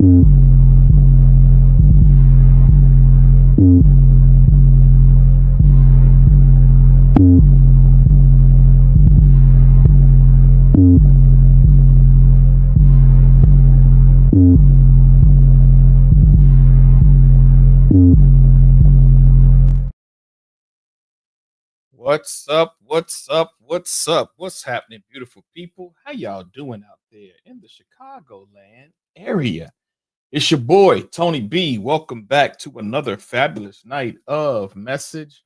What's up? What's up? What's up? What's happening, beautiful people? How y'all doing out there in the Chicagoland area? It's your boy, Tony B. Welcome back to another fabulous night of Message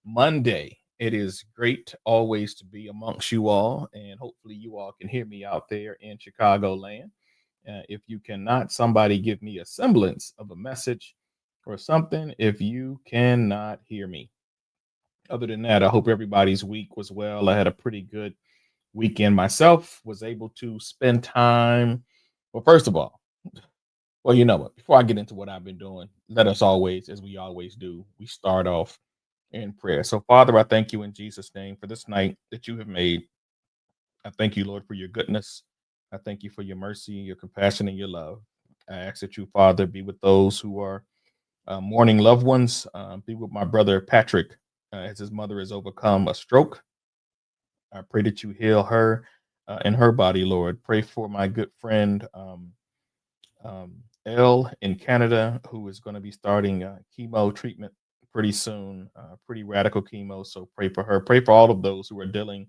Monday. It is great always to be amongst you all, and hopefully you all can hear me out there in Chicagoland. If you cannot, somebody give me a semblance of a message or something if you cannot hear me. Other than that, I hope everybody's week was well. I had a pretty good weekend myself, was able to spend time. Well, first of all, well, you know what? Before I get into what I've been doing, let us always, as we always do, we start off in prayer. So, Father, I thank you in Jesus' name for this night that you have made. I thank you, Lord, for your goodness. I thank you for your mercy, your compassion, and your love. I ask that you, Father, be with those who are mourning loved ones. Be with my brother Patrick as his mother has overcome a stroke. I pray that you heal her and her body, Lord. Pray for my good friend Elle in Canada, who is going to be starting chemo treatment pretty soon, pretty radical chemo. So pray for her. Pray for all of those who are dealing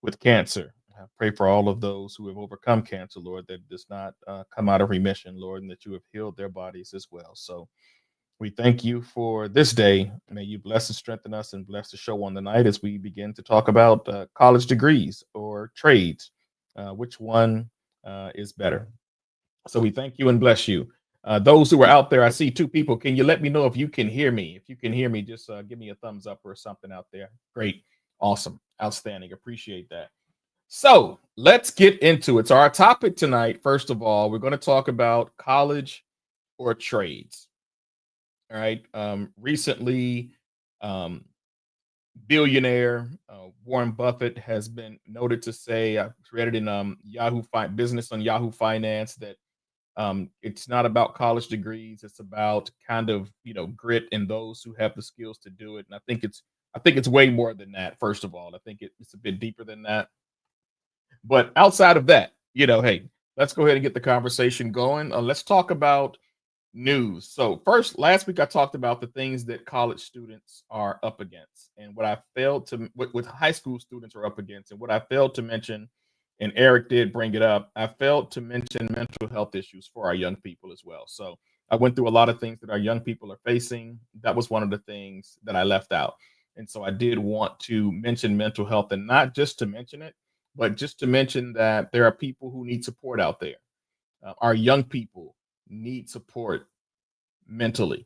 with cancer. Pray for all of those who have overcome cancer, Lord, that does not come out of remission, Lord, and that you have healed their bodies as well. So we thank you for this day. May you bless and strengthen us and bless the show on the night as we begin to talk about college degrees or trades. Which one is better? So we thank you and bless you. Those who are out there, I see two people. Can you let me know if you can hear me? If you can hear me, just give me a thumbs up or something out there. Great. Awesome. Outstanding. Appreciate that. So let's get into it. So our topic tonight, first of all, we're going to talk about college or trades. All right. Recently, billionaire Warren Buffett has been noted to say, I read it in Yahoo Business on Yahoo Finance, that it's not about college degrees. It's about kind of, grit and those who have the skills to do it. And I think it's way more than that. First of all, I think it's a bit deeper than that. But outside of that, hey, let's go ahead and get the conversation going. Let's talk about news. So first, last week I talked about the things that college students are up against, and what I failed to, what high school students are up against, and what I failed to mention, and Eric did bring it up, I failed to mention mental health issues for our young people as well. So I went through a lot of things that our young people are facing. That was one of the things that I left out. And so I did want to mention mental health, and not just to mention it, but just to mention that there are people who need support out there. Our young people need support mentally.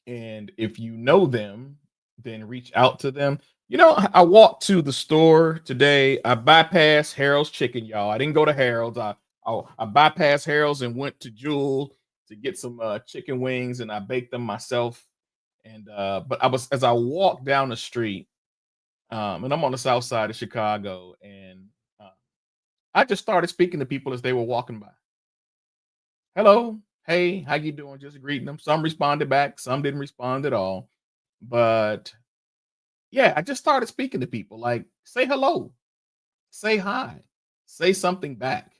And if you know them, then reach out to them. I walked to the store today. I bypassed Harold's Chicken, y'all. I didn't go to Harold's. I bypassed Harold's and went to Jewel to get some chicken wings, and I baked them myself. And but as I walked down the street, and I'm on the south side of Chicago, and I just started speaking to people as they were walking by. Hello, hey, how you doing? Just greeting them. Some responded back, some didn't respond at all. But yeah, I just started speaking to people, like, say hello, say hi, say something back.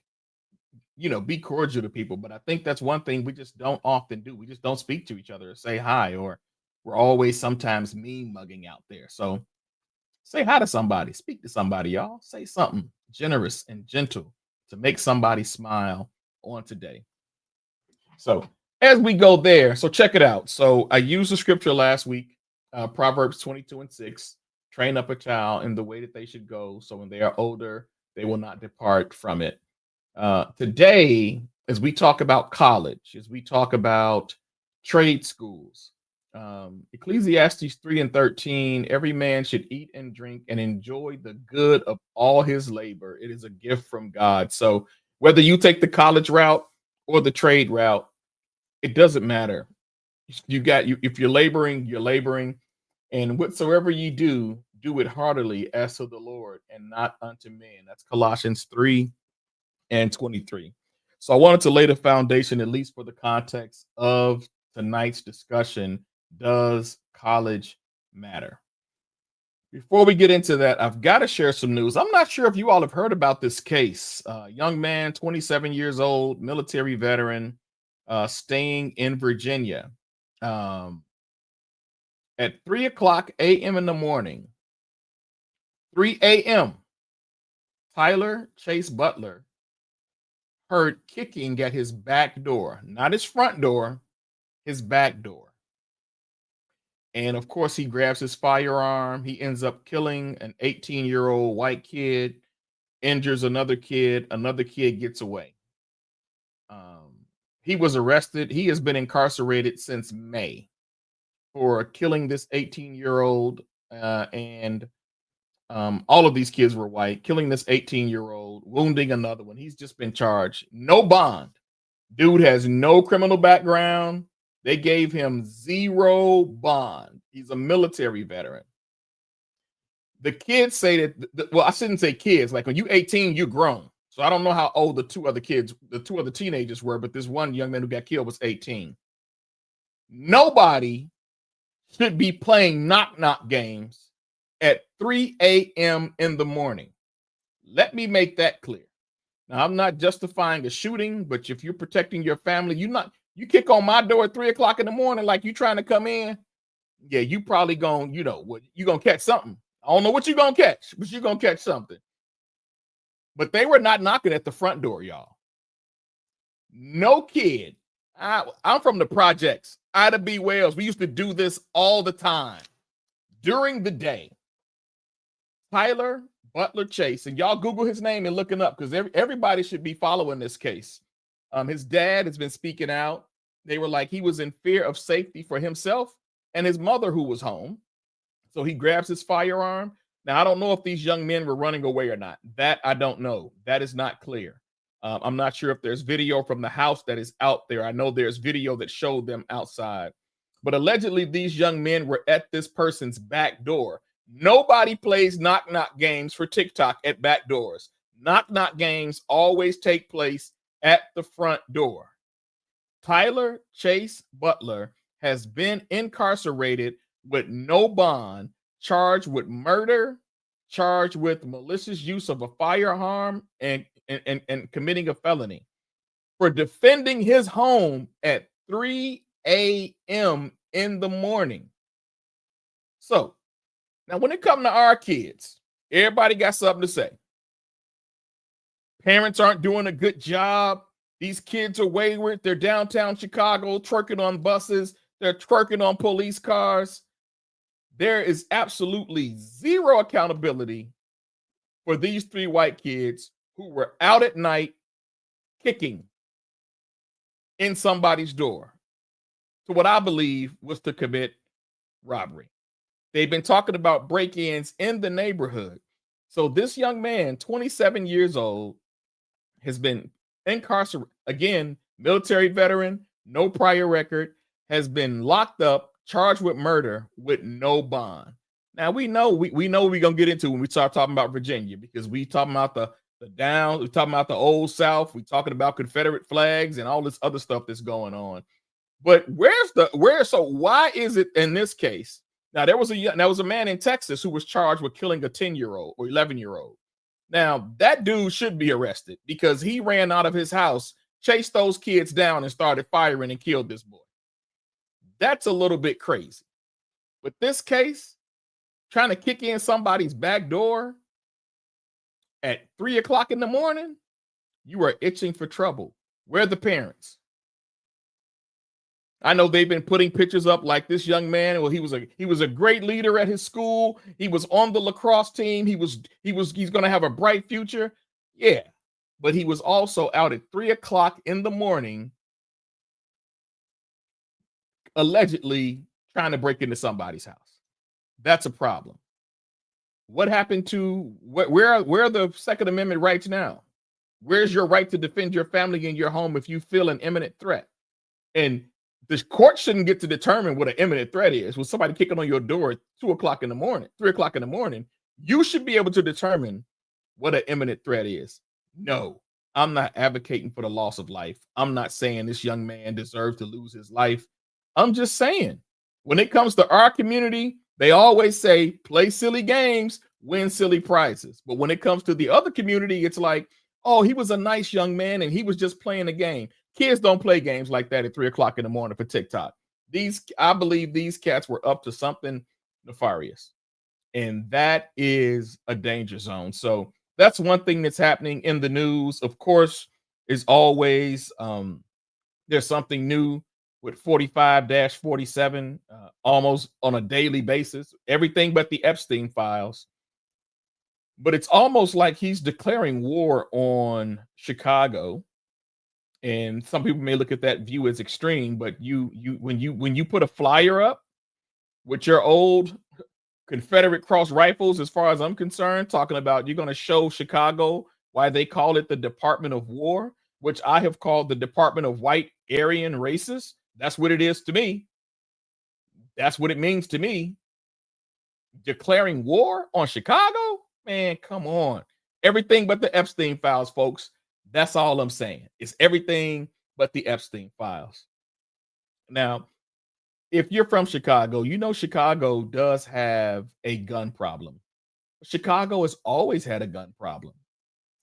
Be cordial to people. But I think that's one thing we just don't often do. We just don't speak to each other or say hi, or we're always sometimes mean mugging out there. So say hi to somebody, speak to somebody, y'all. Say something generous and gentle to make somebody smile on today. So as we go there, so check it out. So I used the scripture last week, Proverbs 22:6, train up a child in the way that they should go. So when they are older, they will not depart from it. Today, as we talk about college, as we talk about trade schools, Ecclesiastes 3:13, every man should eat and drink and enjoy the good of all his labor. It is a gift from God. So whether you take the college route or the trade route, it doesn't matter. If you're laboring, and whatsoever you do it heartily as to the Lord and not unto men. That's Colossians 3:23. So I wanted to lay the foundation, at least for the context of tonight's discussion. Does college matter? Before we get into that, I've got to share some news. I'm not sure if you all have heard about this case. Young man, 27 years old, military veteran, staying in Virginia. At 3 o'clock a.m. in the morning, 3 a.m., Tyler Chase Butler heard kicking at his back door, not his front door, his back door. And of course, he grabs his firearm. He ends up killing an 18-year-old white kid, injures another kid. Another kid gets away. He was arrested. He has been incarcerated since May for killing this 18-year-old. And all of these kids were white, killing this 18-year-old, wounding another one. He's just been charged. No bond. Dude has no criminal background. They gave him zero bond. He's a military veteran. The kids say that, well, I shouldn't say kids. Like when you're 18, you're grown. So I don't know how old the two other teenagers were, but this one young man who got killed was 18. Nobody should be playing knock-knock games at 3 a.m. in the morning. Let me make that clear. Now, I'm not justifying a shooting, but if you're protecting your family, you kick on my door at 3 o'clock in the morning like you trying to come in, yeah, you probably going, you're going to catch something. I don't know what you're going to catch, but you're going to catch something. But they were not knocking at the front door, y'all. No kid. I'm from the projects, Ida B. Wells. We used to do this all the time during the day. Tyler Butler Chase, and y'all Google his name and look him up because everybody should be following this case. His dad has been speaking out. They were like he was in fear of safety for himself and his mother who was home. So he grabs his firearm. Now, I don't know if these young men were running away or not. That I don't know. That is not clear. I'm not sure if there's video from the house that is out there. I know there's video that showed them outside. But allegedly, these young men were at this person's back door. Nobody plays knock-knock games for TikTok at back doors. Knock-knock games always take place at the front door. Tyler Chase Butler has been incarcerated with no bond, charged with murder, charged with malicious use of a firearm, and committing a felony for defending his home at 3 a.m. in the morning. So, now when it comes to our kids, everybody got something to say. Parents aren't doing a good job. These kids are wayward. They're downtown Chicago, twerking on buses. They're twerking on police cars. There is absolutely zero accountability for these three white kids who were out at night kicking in somebody's door to what I believe was to commit robbery. They've been talking about break-ins in the neighborhood. So this young man, 27 years old, has been incarcerated. Again, military veteran, no prior record, has been locked up, charged with murder with no bond. Now we know we're gonna get into when we start talking about Virginia, because we talking about the Downs, we're talking about the old South, we're talking about Confederate flags and all this other stuff that's going on. But so why is it in this case? Now there was a man in Texas who was charged with killing a 10-year-old or 11-year-old. Now that dude should be arrested because he ran out of his house, chased those kids down, and started firing and killed this boy. That's a little bit crazy. But this case, trying to kick in somebody's back door at 3 o'clock in the morning, you are itching for trouble. Where are the parents? I know they've been putting pictures up like this young man. Well, he was a great leader at his school. He was on the lacrosse team. He's going to have a bright future. Yeah, but he was also out at 3 o'clock in the morning, allegedly trying to break into somebody's house. That's a problem. What happened to where are the Second Amendment rights now? Where's your right to defend your family and your home if you feel an imminent threat? And the court shouldn't get to determine what an imminent threat is. With somebody kicking on your door at 2 o'clock in the morning, 3 o'clock in the morning, you should be able to determine what an imminent threat is. No, I'm not advocating for the loss of life. I'm not saying this young man deserved to lose his life. I'm just saying, when it comes to our community, they always say play silly games, win silly prizes. But when it comes to the other community, it's like, oh, he was a nice young man and he was just playing a game. Kids don't play games like that at 3 o'clock in the morning for TikTok. I believe these cats were up to something nefarious, and that is a danger zone. So that's one thing that's happening in the news. Of course, is always there's something new with 45-47 almost on a daily basis. Everything but the Epstein files. But it's almost like he's declaring war on Chicago. And some people may look at that view as extreme, but when you put a flyer up with your old Confederate cross rifles, as far as I'm concerned, talking about you're going to show Chicago why they call it the Department of War, which I have called the Department of White Aryan Races. That's what it is to me. That's what it means to me. Declaring war on Chicago? Man, come on. Everything but the Epstein files, folks. That's all I'm saying. It's everything but the Epstein files. Now, if you're from Chicago, you know Chicago does have a gun problem. Chicago has always had a gun problem.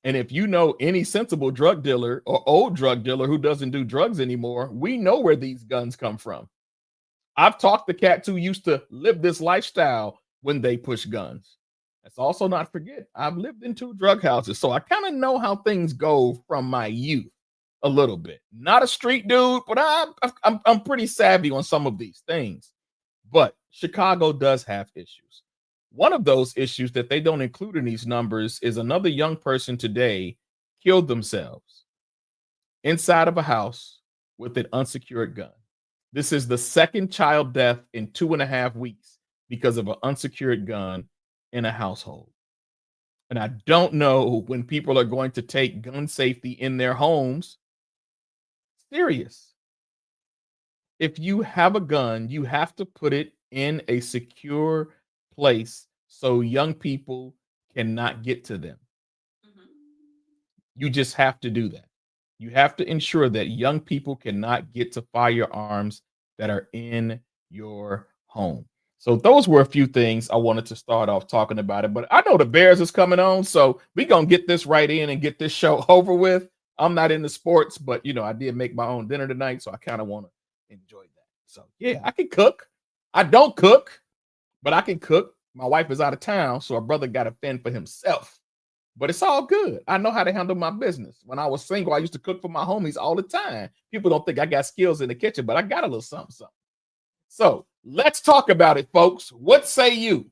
And if you know any sensible drug dealer or old drug dealer who doesn't do drugs anymore, we know where these guns come from. I've talked to cats who used to live this lifestyle when they push guns. Let's also not forget, I've lived in 2 drug houses, so I kind of know how things go from my youth a little bit. Not a street dude, but I'm pretty savvy on some of these things. But Chicago does have issues. One of those issues that they don't include in these numbers is another young person today killed themselves inside of a house with an unsecured gun. This is the second child death in 2.5 weeks because of an unsecured gun in a household. And I don't know when people are going to take gun safety in their homes serious. If you have a gun, you have to put it in a secure place so young people cannot get to them. Mhm. You just have to do that. You have to ensure that young people cannot get to firearms that are in your home. So those were a few things I wanted to start off talking about it. But I know the Bears is coming on, so we're gonna get this right in and get this show over with. I'm not into sports, but I did make my own dinner tonight, so I kind of want to enjoy that. So yeah, I can cook. I don't cook, but I can cook. My wife is out of town, so her brother got to fend for himself. But it's all good. I know how to handle my business. When I was single, I used to cook for my homies all the time. People don't think I got skills in the kitchen, but I got a little something, something. So let's talk about it, folks. What say you?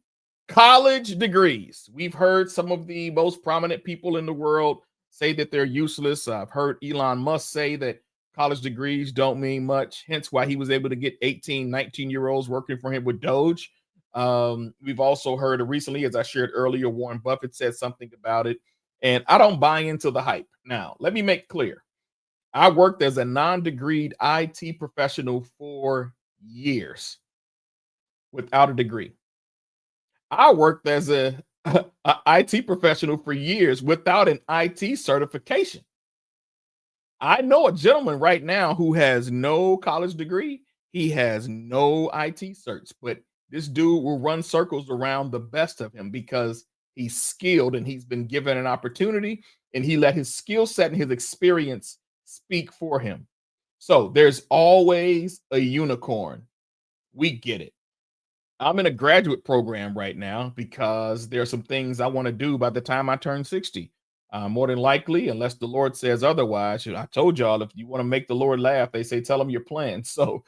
College degrees. We've heard some of the most prominent people in the world say that they're useless. I've heard Elon Musk say that college degrees don't mean much, hence why he was able to get 18, 19-year-olds working for him with Doge. We've also heard recently, as I shared earlier, Warren Buffett said something about it. And I don't buy into the hype. Now, let me make clear. I worked as a non-degreed IT professional for years without a degree. I worked as a IT professional for years without an IT certification. I know a gentleman right now who has no college degree. He has no IT certs, but this dude will run circles around the best of him because he's skilled and he's been given an opportunity and he let his skill set and his experience speak for him. So there's always a unicorn. We get it. I'm in a graduate program right now because there are some things I want to do by the time I turn 60. More than likely, unless the Lord says otherwise. I told y'all, if you want to make the Lord laugh, they say tell him your plan. So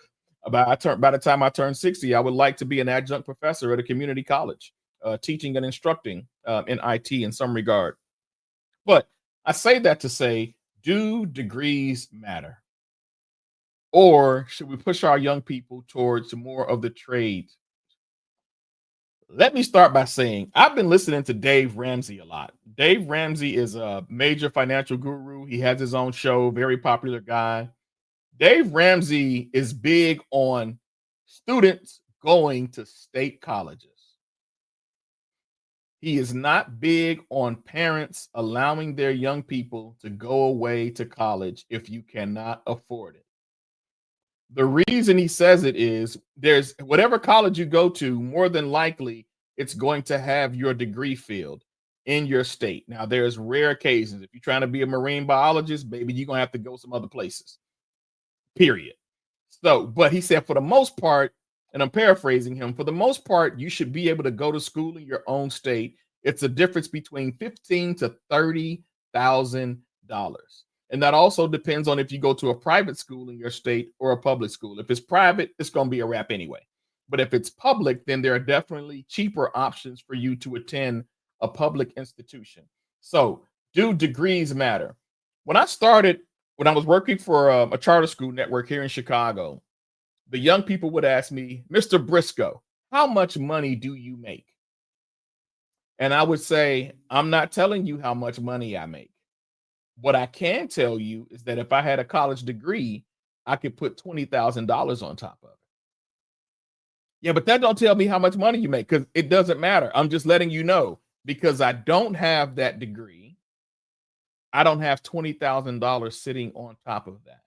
by the time I turn 60, I would like to be an adjunct professor at a community college, teaching and instructing in IT in some regard. But I say that to say, do degrees matter? Or should we push our young people towards more of the trades? Let me start by saying I've been listening to Dave Ramsey a lot. Dave Ramsey is a major financial guru. He has his own show, very popular guy. Dave Ramsey is big on students going to state colleges. He is not big on parents allowing their young people to go away to college if you cannot afford it. The reason he says it is there's whatever college you go to, more than likely it's going to have your degree field in your state. Now, there's rare occasions. If you're trying to be a marine biologist, baby, you're gonna have to go some other places. Period. So, but he said for the most part, and I'm paraphrasing him, for the most part, you should be able to go to school in your own state. It's a difference between $15,000 to $30,000. And that also depends on if you go to a private school in your state or a public school. If it's private, it's going to be a wrap anyway. But if it's public, then there are definitely cheaper options for you to attend a public institution. So, do degrees matter? When I started, when I was working for a charter school network here in Chicago, the young people would ask me, Mr. Briscoe, how much money do you make? And I would say, I'm not telling you how much money I make. What I can tell you is that if I had a college degree, I could put $20,000 on top of it. Yeah, but that don't tell me how much money you make because it doesn't matter. I'm just letting you know because I don't have that degree. I don't have $20,000 sitting on top of that.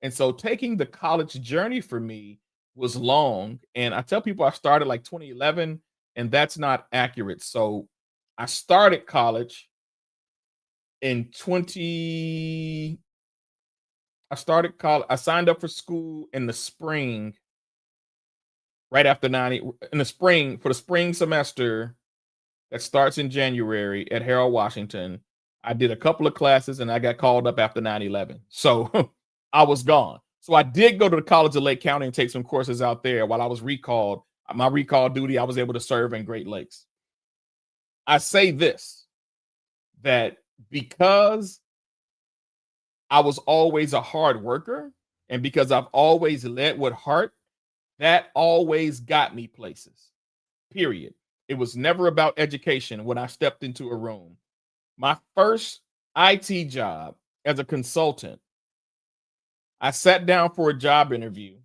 And so taking the college journey for me was long. And I tell people I started like 2011, and that's not accurate. So I started college in 20. I started college. I signed up for school in the spring, right after 90, in the spring for the spring semester that starts in January at Harold Washington. I did a couple of classes and I got called up after 9/11. So I was gone. So I did go to the College of Lake County and take some courses out there while I was recalled. My recall duty, I was able to serve in Great Lakes. I say this, that because I was always a hard worker and because I've always led with heart, that always got me places, period. It was never about education when I stepped into a room. My first IT job as a consultant, I sat down for a job interview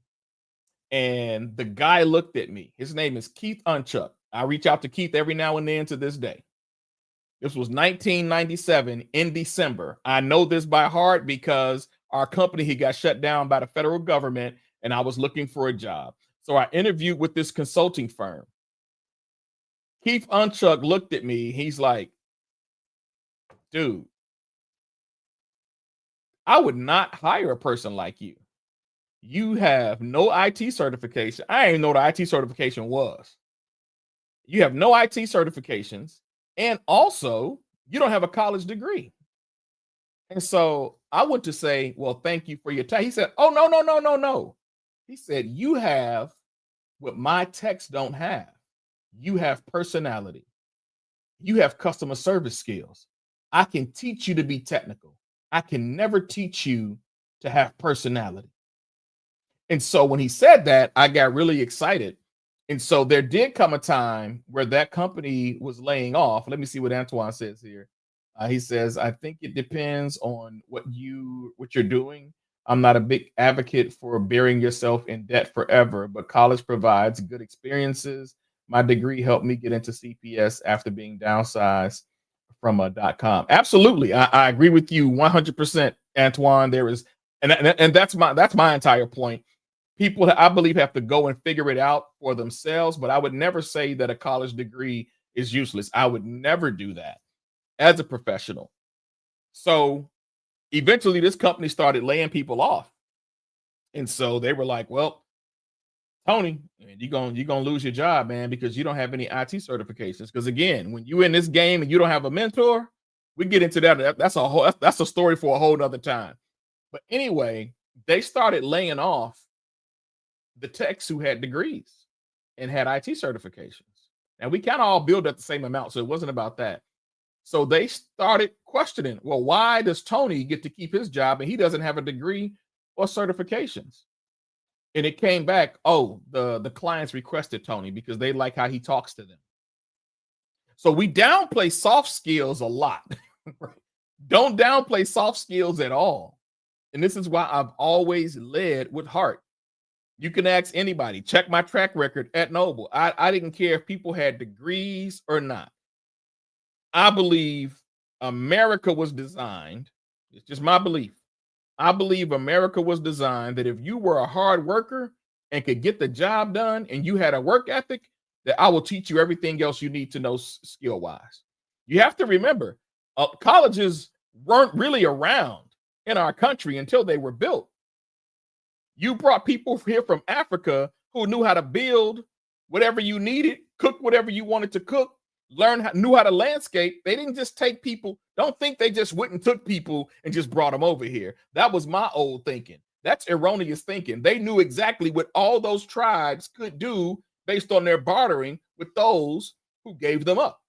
and the guy looked at me. His name is Keith Unchuck. I reach out to Keith every now and then to this day. This was 1997 in December. I know this by heart because our company, he got shut down by the federal government and I was looking for a job. So I interviewed with this consulting firm. Keith Unchuck looked at me. He's like, dude, I would not hire a person like you. You have no IT certification. I didn't know the IT certification was. You have no IT certifications. And also, you don't have a college degree. And so I went to say, well, thank you for your time. He said, oh, no, no, no, no, no. He said, you have what my techs don't have. You have personality. You have customer service skills. I can teach you to be technical. I can never teach you to have personality. And so when he said that, I got really excited. And so there did come a time where that company was laying off. Let me see what Antoine says here. He says, I think it depends on what you're doing. I'm not a big advocate for burying yourself in debt forever, but college provides good experiences. My degree helped me get into CPS after being downsized from a .com. Absolutely. I agree with you 100%, Antoine. There is, and that's my entire point. People, I believe, have to go and figure it out for themselves, but I would never say that a college degree is useless. I would never do that as a professional. So eventually this company started laying people off. And so they were like, well, Tony, you're gonna lose your job, man, because you don't have any IT certifications. Because again, when you're in this game and you don't have a mentor, we get into that. That's a story for a whole nother time. But anyway, they started laying off the techs who had degrees and had IT certifications. And we kind of all billed at the same amount. So it wasn't about that. So they started questioning, well, why does Tony get to keep his job and he doesn't have a degree or certifications? And it came back, oh, the clients requested Tony because they like how he talks to them. So we downplay soft skills a lot. Don't downplay soft skills at all. And this is why I've always led with heart. You can ask anybody, check my track record at Noble. I didn't care if people had degrees or not. I believe America was designed, it's just my belief. I believe America was designed that if you were a hard worker and could get the job done and you had a work ethic, that I will teach you everything else you need to know skill wise. You have to remember, colleges weren't really around in our country until they were built. You brought people here from Africa who knew how to build whatever you needed, cook whatever you wanted to cook, knew how to landscape. They didn't just take people. Don't think they just went and took people and just brought them over here. That was my old thinking. That's erroneous thinking. They knew exactly what all those tribes could do based on their bartering with those who gave them up,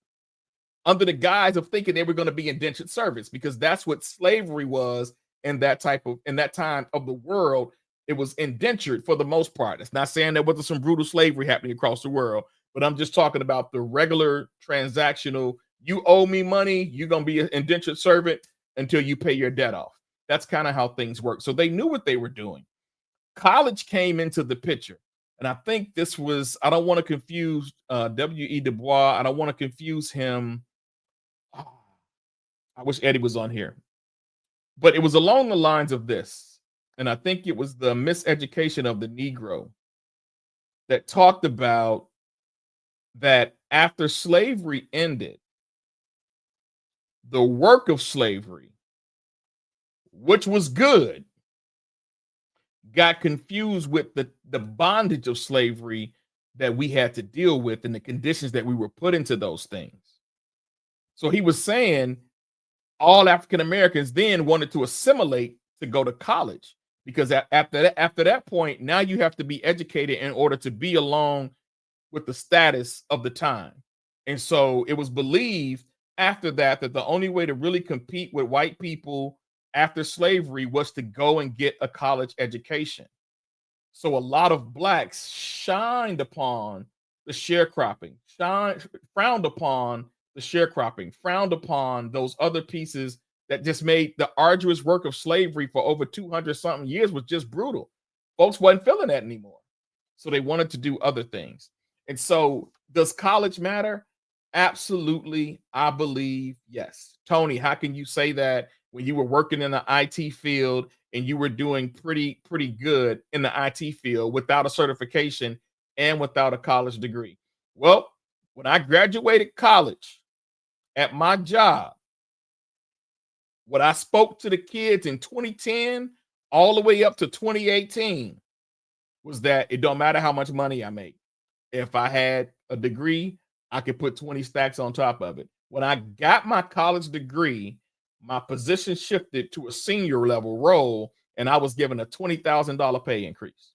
under the guise of thinking they were going to be indentured servants, because that's what slavery was in that time of the world. It was indentured for the most part. It's not saying there wasn't some brutal slavery happening across the world, but I'm just talking about the regular transactional. You owe me money, you're going to be an indentured servant until you pay your debt off. That's kind of how things work. So they knew what they were doing. College came into the picture. And I think this was, I don't want to confuse W.E. Du Bois. I don't want to confuse him. I wish Eddie was on here. But it was along the lines of this. And I think it was the miseducation of the Negro that talked about that after slavery ended, the work of slavery, which was good, got confused with the bondage of slavery that we had to deal with and the conditions that we were put into those things. So he was saying all African Americans then wanted to assimilate to go to college, because after that point, now you have to be educated in order to be along with the status of the time. And so it was believed after that the only way to really compete with white people after slavery was to go and get a college education. So a lot of blacks shined upon the sharecropping, frowned upon the sharecropping, frowned upon those other pieces that just made the arduous work of slavery for over 200 something years was just brutal. Folks wasn't feeling that anymore. So they wanted to do other things. And so does college matter? Absolutely. I believe yes. Tony, how can you say that when you were working in the IT field and you were doing pretty good in the IT field without a certification and without a college degree? Well, when I graduated college, at my job, what I spoke to the kids in 2010 all the way up to 2018 was that it don't matter how much money I make. If I had a degree, I could put 20 stacks on top of it. When I got my college degree, my position shifted to a senior level role, and I was given a $20,000 pay increase,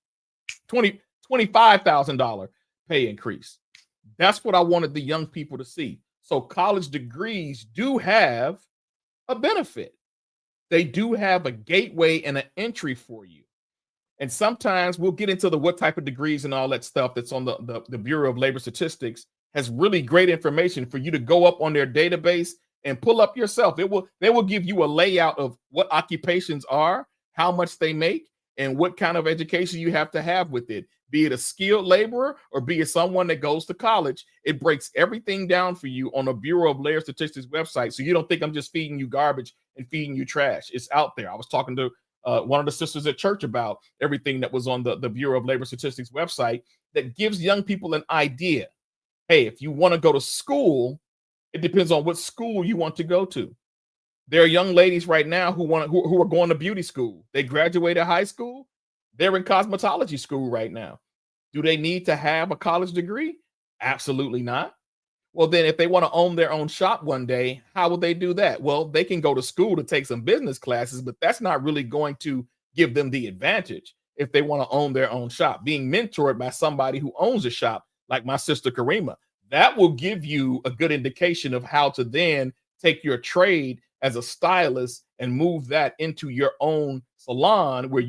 $25,000 pay increase. That's what I wanted the young people to see. So college degrees do have a benefit. They do have a gateway and an entry for you. And sometimes we'll get into the what type of degrees and all that stuff that's on the Bureau of Labor Statistics has really great information for you to go up on their database and pull up yourself. They will give you a layout of what occupations are, how much they make, and what kind of education you have to have with it. Be it a skilled laborer or be it someone that goes to college, it breaks everything down for you on the Bureau of Labor Statistics website. So you don't think I'm just feeding you garbage and feeding you trash. It's out there. I was talking to one of the sisters at church about everything that was on the Bureau of Labor Statistics website that gives young people an idea. Hey, if you want to go to school, it depends on what school you want to go to. There are young ladies right now who are going to beauty school. They graduated high school. They're in cosmetology school right now. Do they need to have a college degree? Absolutely not. Well, then if they want to own their own shop one day, how will they do that? Well, they can go to school to take some business classes, but that's not really going to give them the advantage if they want to own their own shop. Being mentored by somebody who owns a shop, like my sister Karima, that will give you a good indication of how to then take your trade as a stylist and move that into your own salon where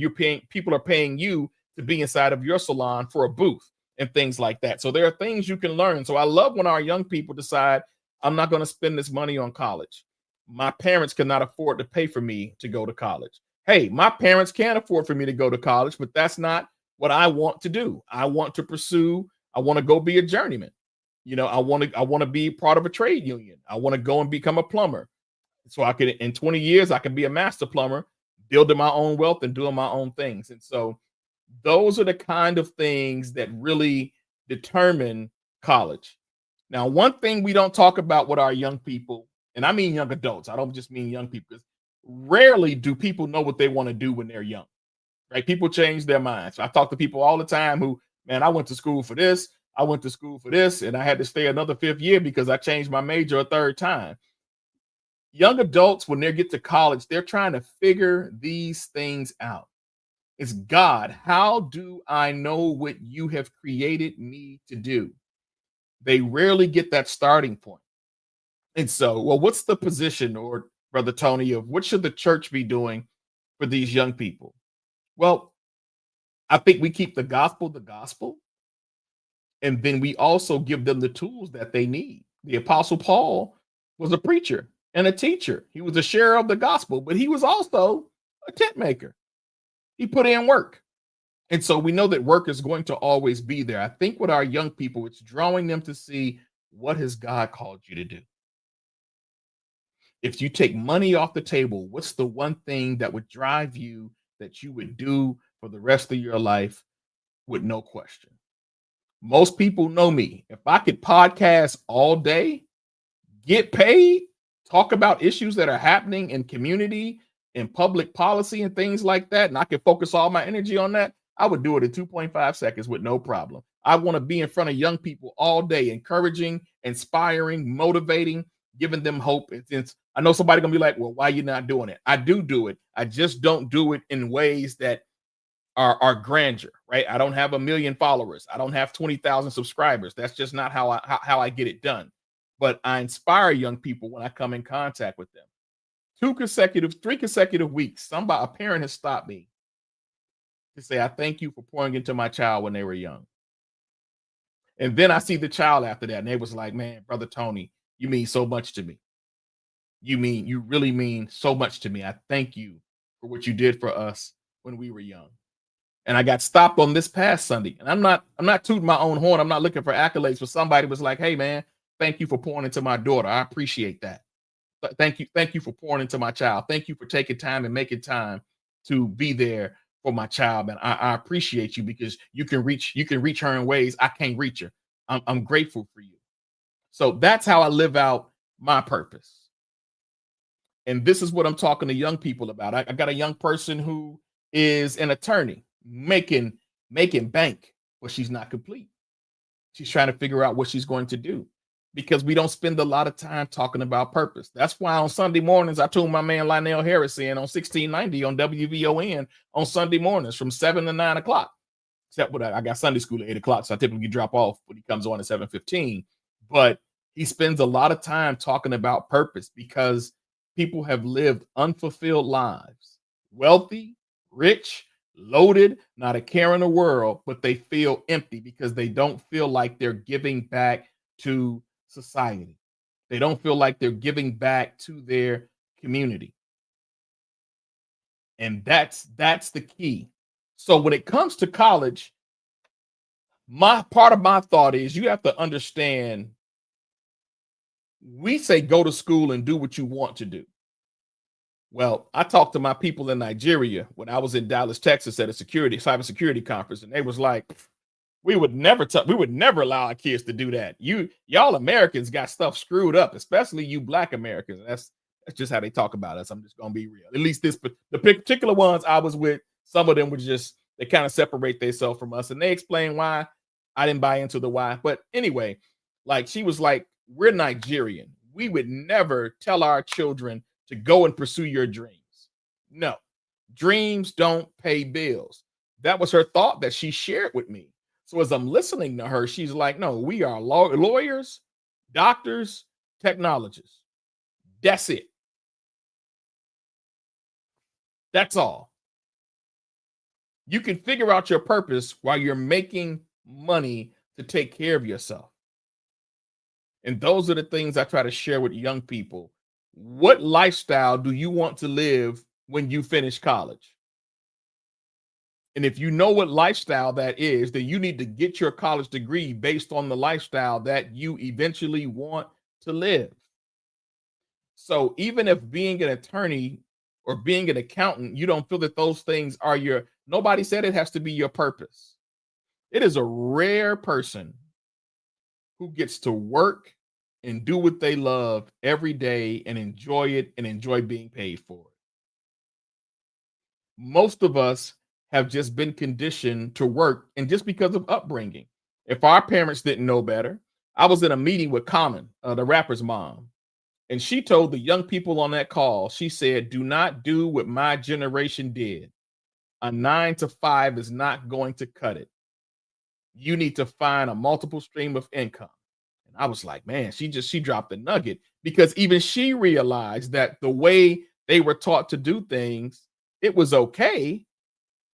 people are paying you to be inside of your salon for a booth and things like that. So there are things you can learn. So I love when our young people decide, I'm not going to spend this money on college. My parents cannot afford to pay for me to go to college. Hey, my parents can't afford for me to go to college, but that's not what I want to do. I want to go be a journeyman. I want to be part of a trade union. I want to go and become a plumber. So I could, in 20 years, I can be a master plumber, building my own wealth and doing my own things. And so those are the kind of things that really determine college. Now, one thing we don't talk about with our young people, and I mean young adults, I don't just mean young people, because rarely do people know what they want to do when they're young, right? People change their minds. I talk to people all the time who, man, I went to school for this, I went to school for this, and I had to stay another fifth year because I changed my major a third time. Young adults, when they get to college, they're trying to figure these things out. It's God, how do I know what you have created me to do? They rarely get that starting point. And so, well, what's the position, or Brother Tony, of what should the church be doing for these young people? Well, I think we keep the gospel, and then we also give them the tools that they need. The Apostle Paul was a preacher and a teacher. He was a sharer of the gospel, but he was also a tent maker. He put in work. And so we know that work is going to always be there. I think with our young people, it's drawing them to see, what has God called you to do? If you take money off the table, what's the one thing that would drive you, that you would do for the rest of your life with no question? Most people know me. If I could podcast all day, get paid, talk about issues that are happening in community, in public policy and things like that, and I could focus all my energy on that, I would do it in 2.5 seconds with no problem. I want to be in front of young people all day, encouraging, inspiring, motivating, giving them hope. I know somebody gonna be like, well, why are you not doing it? I do it. I just don't do it in ways that are grandeur, right? I don't have 1 million followers. I don't have 20,000 subscribers. That's just not how I get it done. But I inspire young people when I come in contact with them. 3 consecutive weeks, a parent has stopped me to say, I thank you for pouring into my child when they were young. And then I see the child after that, and they was like, man, Brother Tony, you mean so much to me. You really mean so much to me. I thank you for what you did for us when we were young. And I got stopped on this past Sunday. And I'm not tooting my own horn. I'm not looking for accolades, but somebody was like, hey man, thank you for pouring into my daughter. I appreciate that. Thank you for pouring into my child. Thank you for taking time and making time to be there for my child. And I appreciate you, because you can reach her in ways I can't reach her. I'm grateful for you. So that's how I live out my purpose. And this is what I'm talking to young people about. I got a young person who is an attorney, making bank, but she's not complete. She's trying to figure out what she's going to do, because we don't spend a lot of time talking about purpose. That's why on Sunday mornings, I told my man Lionel Harris in on 1690 on WVON on Sunday mornings from 7 to 9 o'clock. Except when I got Sunday school at 8 o'clock, so I typically drop off when he comes on at 7:15. But he spends a lot of time talking about purpose, because people have lived unfulfilled lives, wealthy, rich, loaded, not a care in the world, but they feel empty because they don't feel like they're giving back to society. They don't feel like they're giving back to their community. And that's the key. So when it comes to college, part of my thought is, you have to understand, we say go to school and do what you want to do. Well, I talked to my people in Nigeria when I was in Dallas, Texas at a cybersecurity conference, and they was like, we would never allow our kids to do that. Y'all Americans got stuff screwed up, especially you Black Americans. That's just how they talk about us. I'm just gonna be real. At least the particular ones I was with, some of them were just, they kind of separate themselves from us, and they explain why. I didn't buy into the why, but anyway, like, she was like, we're Nigerian. We would never tell our children to go and pursue your dreams. No, dreams don't pay bills. That was her thought that she shared with me. So as I'm listening to her, she's like, no, we are lawyers, doctors, technologists. That's it. That's all. You can figure out your purpose while you're making money to take care of yourself. And those are the things I try to share with young people. What lifestyle do you want to live when you finish college? And if you know what lifestyle that is, then you need to get your college degree based on the lifestyle that you eventually want to live. So even if being an attorney or being an accountant, you don't feel that those things are your, nobody said it has to be your purpose. It is a rare person who gets to work and do what they love every day and enjoy it and enjoy being paid for it. Most of us have just been conditioned to work, and just because of upbringing. If our parents didn't know better, I was in a meeting with Common, the rapper's mom, and she told the young people on that call, she said, do not do what my generation did. A 9 to 5 is not going to cut it. You need to find a multiple stream of income. And I was like, man, she dropped the nugget, because even she realized that the way they were taught to do things, it was okay,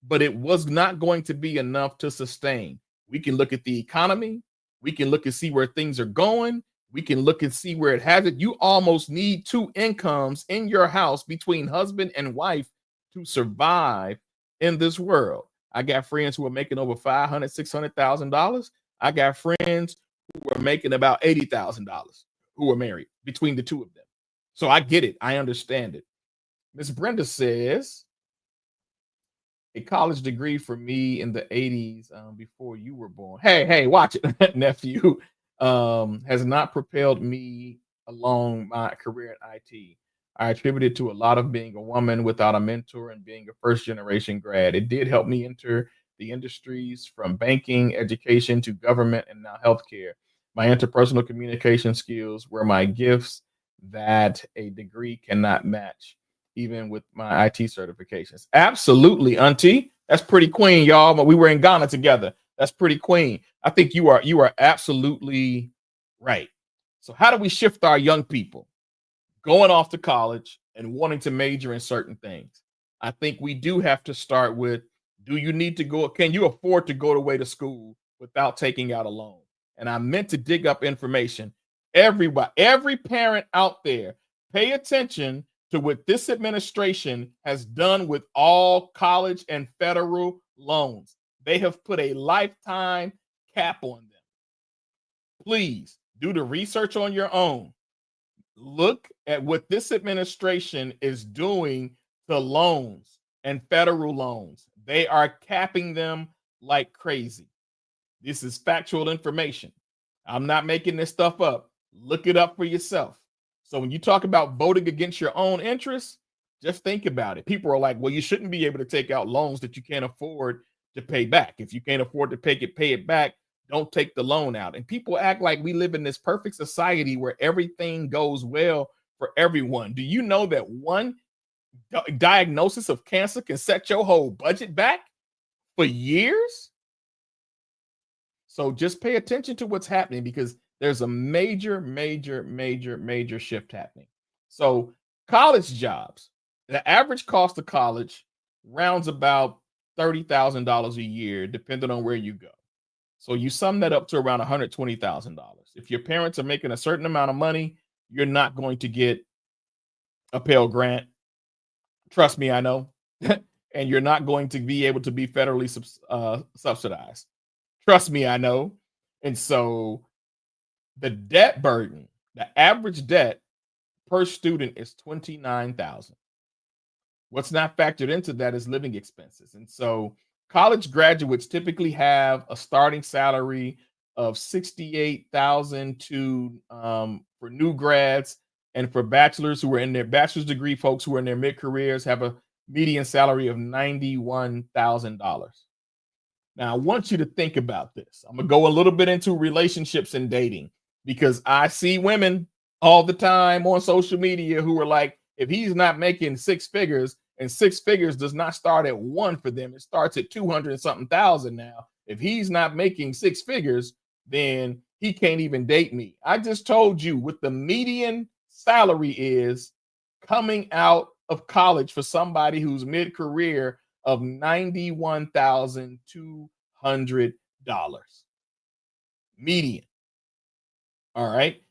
but it was not going to be enough to sustain. We can look at the economy. We can look and see where things are going. We can look and see where it has it. You almost need two incomes in your house between husband and wife to survive in this world. I got friends who are making over $500,000, $600,000. I got friends who are making about $80,000 who are married between the two of them. So I get it. I understand it. Miss Brenda says, a college degree for me in the 80s, before you were born. Hey, watch it, nephew. Has not propelled me along my career in IT. I attribute it to a lot of being a woman without a mentor and being a first generation grad. It did help me enter the industries from banking, education to government, and now healthcare. My interpersonal communication skills were my gifts that a degree cannot match, even with my IT certifications. Absolutely, auntie. That's pretty queen, y'all. But we were in Ghana together. That's pretty queen. I think you are absolutely right. So how do we shift our young people going off to college and wanting to major in certain things? I think we do have to start with, do you need to go? Can you afford to go away to school without taking out a loan? And I meant to dig up information. Everybody, every parent out there, pay attention to what this administration has done with all college and federal loans. They have put a lifetime cap on them. Please do the research on your own. Look at what this administration is doing to loans and federal loans. They are capping them like crazy. This is factual information. I'm not making this stuff up. Look it up for yourself. So when you talk about voting against your own interests, just think about it. People are like, well, you shouldn't be able to take out loans that you can't afford to pay back. If you can't afford to pay it back, don't take the loan out. And people act like we live in this perfect society where everything goes well for everyone. Do you know that one diagnosis of cancer can set your whole budget back for years? So just pay attention to what's happening, because there's a major shift happening. So college jobs, the average cost of college rounds about $30,000 a year, depending on where you go. So you sum that up to around $120,000. If your parents are making a certain amount of money, you're not going to get a Pell Grant. Trust me, I know. And you're not going to be able to be federally subsidized. Trust me, I know. And so the debt burden, the average debt per student is $29,000. What's not factored into that is living expenses. And so college graduates typically have a starting salary of $68,000 to for new grads, and for bachelors who are in their bachelor's degree, folks who are in their mid careers have a median salary of $91,000. Now, I want you to think about this. I'm going to go a little bit into relationships and dating, because I see women all the time on social media who are like, if he's not making six figures, and six figures does not start at one for them, it starts at 200 and something thousand now. If he's not making six figures, then he can't even date me. I just told you what the median salary is coming out of college for somebody who's mid-career of $91,200 median. All right.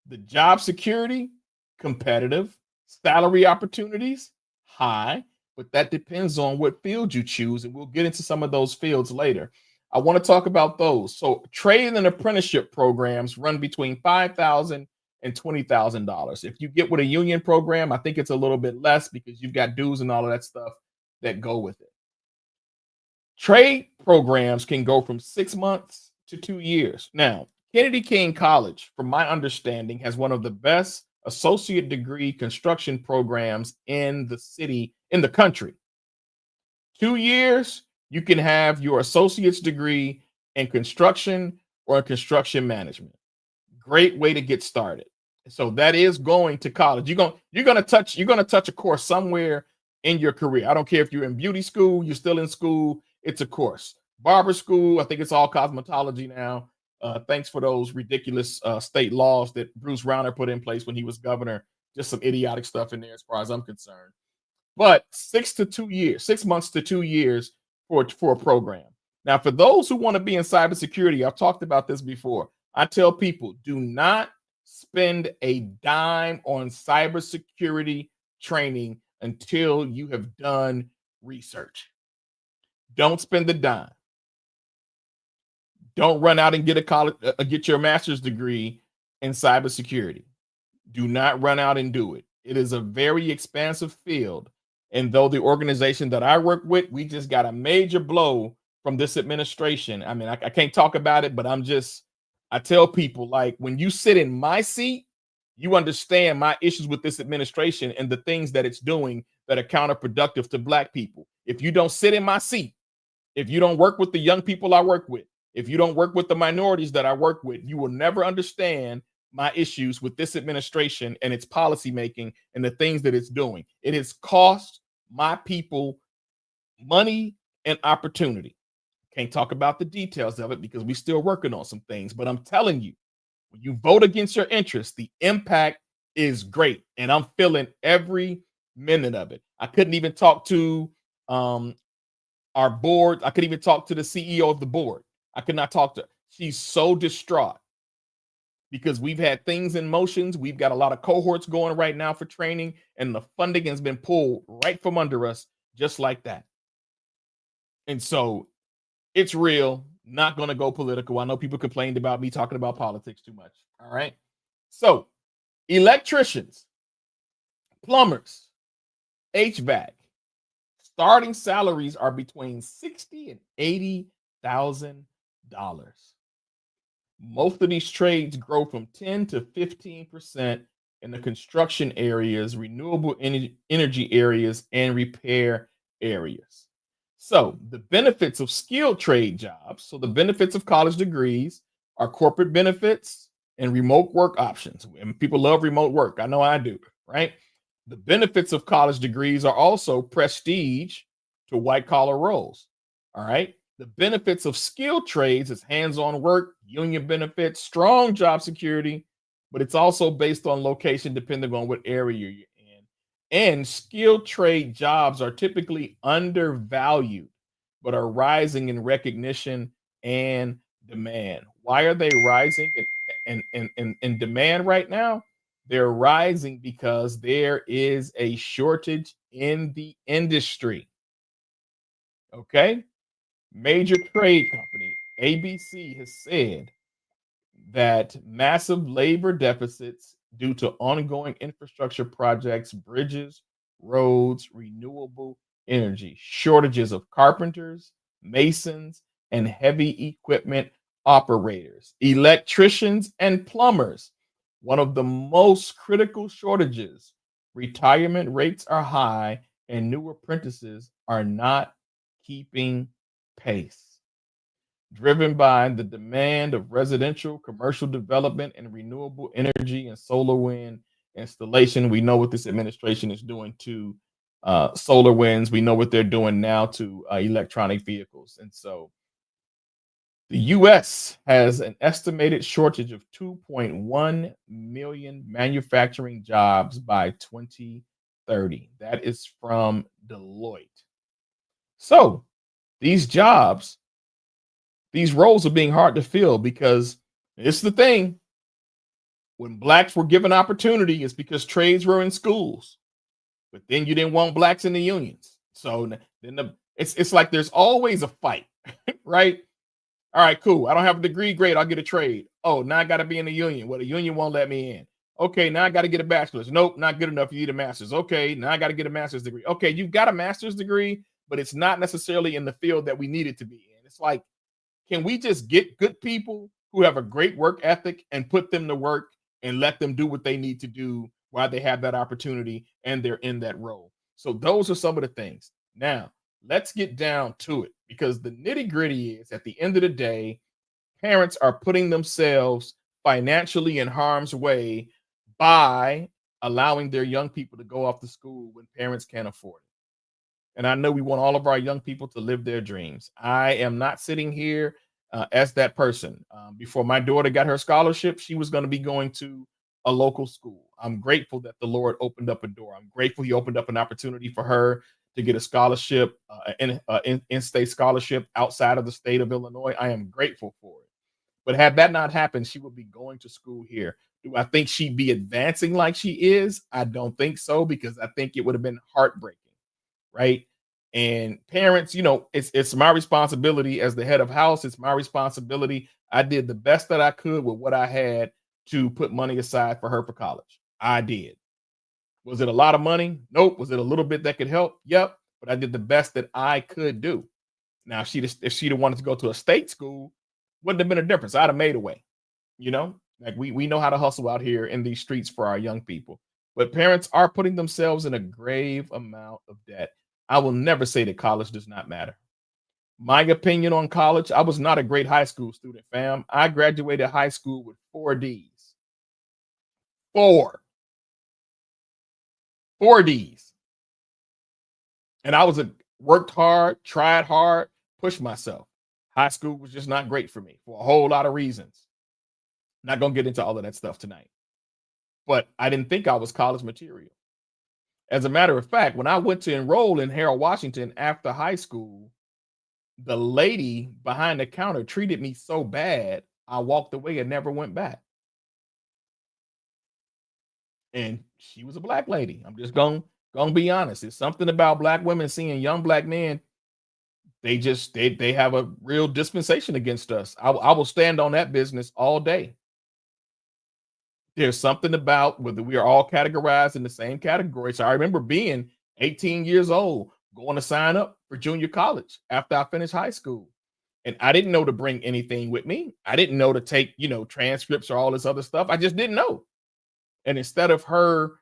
The job security, competitive. Salary opportunities, high. but that depends on what field you choose. And we'll get into some of those fields later. I want to talk about those. So trade and apprenticeship programs run between $5,000 and $20,000. If you get with a union program, I think it's a little bit less because you've got dues and all of that stuff that go with it. Trade programs can go from 6 months to 2 years. Now, Kennedy King College, from my understanding, has one of the best associate degree construction programs in the country. 2 years, you can have your associate's degree in construction or in construction management. Great way to get started. So that is going to college. You're gonna touch a course somewhere in your career. I don't care if you're in beauty school, you're still in school, it's a course. Barber school, I think it's all cosmetology now. Thanks for those ridiculous state laws that Bruce Rauner put in place when he was governor. Just some idiotic stuff in there as far as I'm concerned. But 6 months to 2 years for a program. Now, for those who want to be in cybersecurity, I've talked about this before. I tell people, do not spend a dime on cybersecurity training until you have done research. Don't spend the dime. Don't run out and get your master's degree in cybersecurity. Do not run out and do it. It is a very expansive field. And though the organization that I work with, we just got a major blow from this administration. I mean, I can't talk about it, but I tell people, like, when you sit in my seat, you understand my issues with this administration and the things that it's doing that are counterproductive to Black people. If you don't sit in my seat, if you don't work with the young people I work with, if you don't work with the minorities that I work with, you will never understand my issues with this administration and its policymaking and the things that it's doing. It has cost my people money and opportunity. Can't talk about the details of it because we're still working on some things, but I'm telling you, when you vote against your interests, the impact is great. And I'm feeling every minute of it. I couldn't even talk to our board. I couldn't even talk to the CEO of the board. I could not talk to her. She's so distraught because we've had things in motions. We've got a lot of cohorts going right now for training, and the funding has been pulled right from under us just like that. And so it's real, not going to go political. I know people complained about me talking about politics too much. All right. So electricians, plumbers, HVAC, starting salaries are between $60,000 and $80,000. Most of these trades grow from 10 to 15% in the construction areas, renewable energy areas, and repair areas. So the benefits of skilled trade jobs, so the benefits of college degrees are corporate benefits and remote work options. And people love remote work. I know I do, right? The benefits of college degrees are also prestige to white collar roles. All right. The benefits of skilled trades is hands-on work, union benefits, strong job security, but it's also based on location depending on what area you're in. And skilled trade jobs are typically undervalued, but are rising in recognition and demand. Why are they rising in demand right now? They're rising because there is a shortage in the industry. Okay? Major trade company ABC has said that massive labor deficits due to ongoing infrastructure projects, bridges, roads, renewable energy, shortages of carpenters, masons, and heavy equipment operators, electricians, and plumbers. One of the most critical shortages. Retirement rates are high, and new apprentices are not keeping pace. Driven by the demand of residential, commercial development, and renewable energy and solar wind installation. We know what this administration is doing to solar winds. We know what they're doing now to electronic vehicles. And so the U.S. has an estimated shortage of 2.1 million manufacturing jobs by 2030. That is from Deloitte. So these jobs, these roles are being hard to fill because it's the thing. When blacks were given opportunity, it's because trades were in schools. But then you didn't want blacks in the unions. So then it's like there's always a fight, right? All right, cool. I don't have a degree. Great. I'll get a trade. Oh, now I got to be in the union. Well, the union won't let me in. Okay, now I got to get a bachelor's. Nope, not good enough. You need a master's. Okay, now I got to get a master's degree. Okay, you've got a master's degree, but it's not necessarily in the field that we need it to be in. It's like, can we just get good people who have a great work ethic and put them to work and let them do what they need to do while they have that opportunity and they're in that role? So those are some of the things. Now, let's get down to it, because the nitty gritty is, at the end of the day, parents are putting themselves financially in harm's way by allowing their young people to go off to school when parents can't afford it. And I know we want all of our young people to live their dreams. I am not sitting here as that person. Before my daughter got her scholarship, she was going to be going to a local school. I'm grateful that the Lord opened up a door. I'm grateful He opened up an opportunity for her to get a scholarship, in-state scholarship outside of the state of Illinois. I am grateful for it. But had that not happened, she would be going to school here. Do I think she'd be advancing like she is? I don't think so, because I think it would have been heartbreaking, right? And parents, it's my responsibility as the head of house. It's my responsibility. I did the best that I could with what I had to put money aside for her for college. I did. Was it a lot of money? Nope. Was it a little bit that could help? Yep. But I did the best that I could do. Now, if she'd have wanted to go to a state school, wouldn't have been a difference. I'd have made a way. Like we know how to hustle out here in these streets for our young people. But parents are putting themselves in a grave amount of debt. I will never say that college does not matter. My opinion on college: I was not a great high school student, fam. I graduated high school with 4 D's. Four. 4 D's. And I worked hard, tried hard, pushed myself. High school was just not great for me for a whole lot of reasons. Not going to get into all of that stuff tonight. But I didn't think I was college material. As a matter of fact, when I went to enroll in Harold Washington after high school, the lady behind the counter treated me so bad, I walked away and never went back. And she was a black lady. I'm just going to be honest. It's something about black women seeing young black men. They have a real dispensation against us. I will stand on that business all day. There's something about whether we are all categorized in the same category. So I remember being 18 years old, going to sign up for junior college after I finished high school. And I didn't know to bring anything with me. I didn't know to take, transcripts or all this other stuff. I just didn't know. And instead of her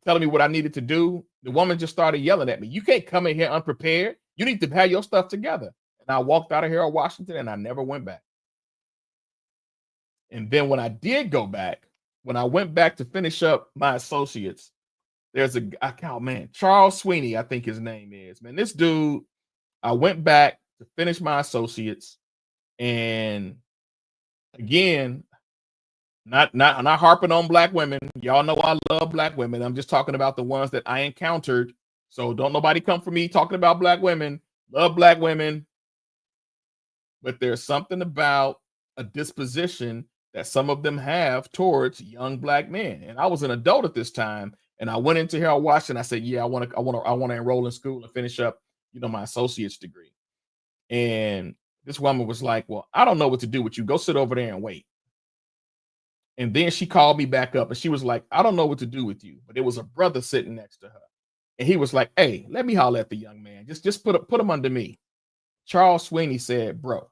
telling me what I needed to do, the woman just started yelling at me. You can't come in here unprepared. You need to have your stuff together. And I walked out of here in Washington and I never went back. And then when I did go back, when I went back to finish up my associates, there's Charles Sweeney, I think his name is. Man, this dude, I went back to finish my associates, and again, not harping on black women. Y'all know I love black women. I'm just talking about the ones that I encountered. So don't nobody come for me talking about black women. Love black women. But there's something about a disposition that some of them have towards young black men. And I was an adult at this time, and I went into Harold Washington. I said, "Yeah, I want to enroll in school and finish up, my associate's degree." And this woman was like, "Well, I don't know what to do with you. Go sit over there and wait." And then she called me back up, and she was like, "I don't know what to do with you," but there was a brother sitting next to her, and he was like, "Hey, let me holler at the young man. Just put him under me." Charles Sweeney said, "Bro,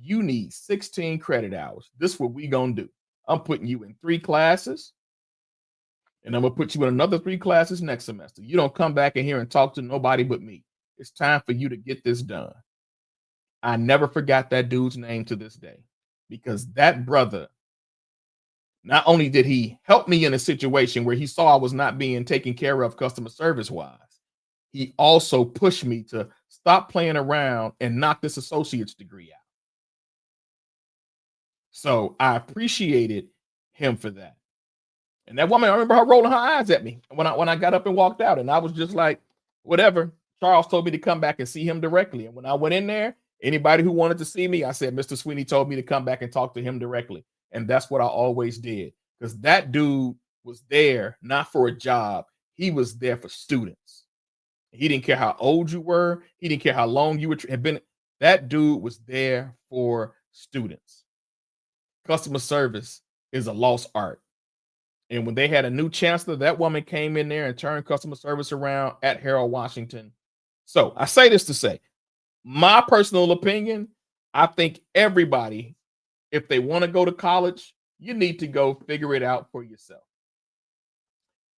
you need 16 credit hours. This is what we gonna do. I'm putting you in 3 classes, and I'm gonna put you in another 3 classes next semester. You don't come back in here and talk to nobody but me. It's time for you to get this done." I never forgot that dude's name to this day, because that brother, not only did he help me in a situation where he saw I was not being taken care of customer service wise, he also pushed me to stop playing around and knock this associate's degree out. So I appreciated him for that. And that woman, I remember her rolling her eyes at me when I got up and walked out. And I was just like, whatever. Charles told me to come back and see him directly. And when I went in there, anybody who wanted to see me, I said, "Mr. Sweeney told me to come back and talk to him directly." And that's what I always did, because that dude was there not for a job. He was there for students. He didn't care how old you were. He didn't care how long you had been. That dude was there for students. Customer service is a lost art. And when they had a new chancellor, that woman came in there and turned customer service around at Harold Washington. So I say this to say, my personal opinion, I think everybody, if they want to go to college, you need to go figure it out for yourself.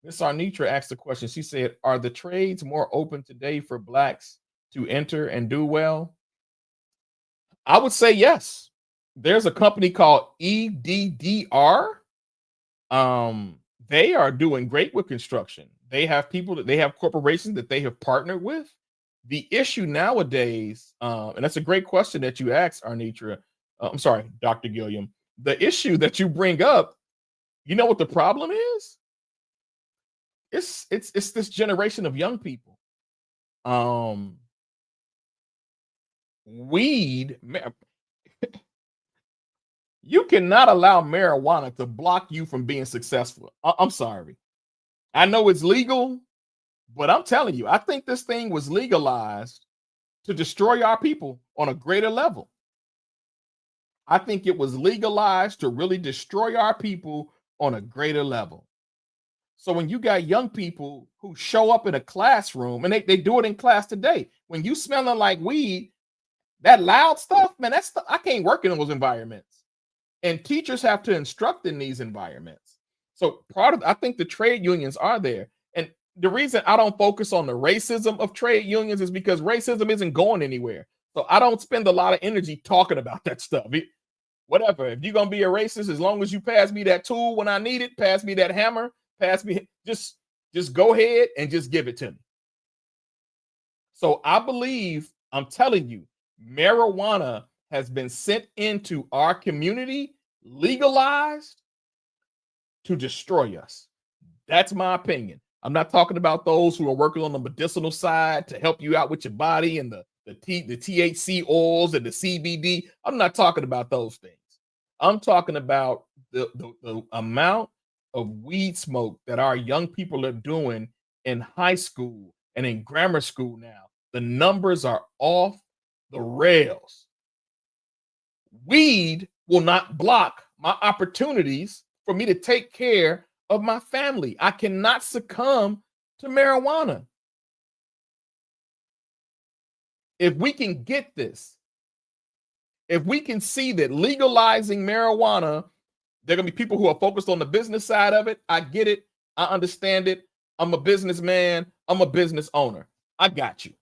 Miss Arnitra asked a question. She said, are the trades more open today for blacks to enter and do well? I would say yes. There's a company called EDDR. They are doing great with construction. They have people that they have corporations that they have partnered with. The issue nowadays, and that's a great question that you asked, Arnitra. I'm sorry, Dr. Gilliam. The issue that you bring up, you know what the problem is? It's this generation of young people. Weed. You cannot allow marijuana to block you from being successful. I'm sorry. I know it's legal, but I'm telling you, I think this thing was legalized to destroy our people on a greater level. I think it was legalized to really destroy our people on a greater level. So when you got young people who show up in a classroom, and they do it in class today, when you smelling like weed, that loud stuff, man, that's I can't work in those environments. And teachers have to instruct in these environments. So I think the trade unions are there. And the reason I don't focus on the racism of trade unions is because racism isn't going anywhere. So I don't spend a lot of energy talking about that stuff. Whatever. If you're gonna be a racist, as long as you pass me that tool when I need it, pass me that hammer, pass me, just go ahead and just give it to me. So I believe, I'm telling you, marijuana has been sent into our community, legalized to destroy us. That's my opinion. I'm not talking about those who are working on the medicinal side to help you out with your body and the THC oils and the CBD. I'm not talking about those things. I'm talking about the amount of weed smoke that our young people are doing in high school and in grammar school now. The numbers are off the rails. Weed will not block my opportunities for me to take care of my family. I cannot succumb to marijuana. If we can get this, if we can see that legalizing marijuana, there are going to be people who are focused on the business side of it. I get it. I understand it. I'm a businessman. I'm a business owner. I got you.